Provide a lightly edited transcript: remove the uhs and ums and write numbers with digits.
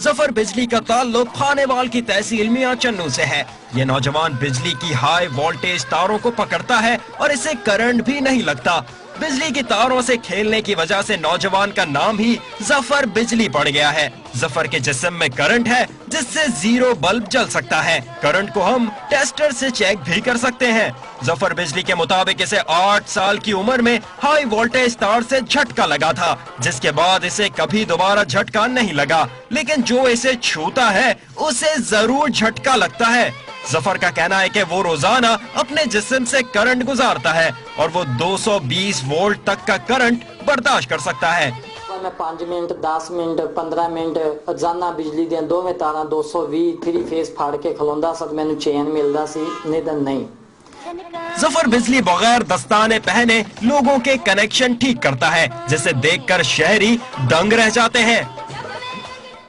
जफर बिजली का ताल्लुक खानेवाल की तहसील मियां चन्नू से है। ये नौजवान बिजली की हाई वोल्टेज तारों को पकड़ता है और इसे करंट भी नहीं लगता। बिजली की तारों से खेलने की वजह से नौजवान का नाम ही जफर बिजली पड़ गया है। जफर के जिस्म में करंट है जिससे 0 बल्ब जल सकता है। करंट को हम टेस्टर से चेक भी कर सकते हैं। जफर बिजली के मुताबिक इसे 8 साल की उम्र में हाई वोल्टेज तार से झटका लगा था, जिसके बाद इसे कभी दोबारा झटका नहीं लगा, लेकिन जो इसे छूता है उसे जरूर झटका लगता है। जफर का कहना है कि वो रोजाना अपने जिस्म से करंट गुजारता है और वो 220 वोल्ट तक का करंट बर्दाश्त कर सकता है। मैं 5 मिनट 10 मिनट 15 मिनट रोजाना बिजली ਦੀਆਂ ਦੋਵੇਂ ਤਾਰਾਂ 220 3 ਫੇਸ ਫਾੜ ਕੇ ਖਲੋਂਦਾ ਸਦ ਮੈਨੂੰ ਚੈਨ ਮਿਲਦਾ ਸੀ, नहीं। जफर बिजली बगैर दस्ताने पहने लोगों के कनेक्शन ठीक करता है, जिसे देखकर शहरी दंग रह जाते हैं।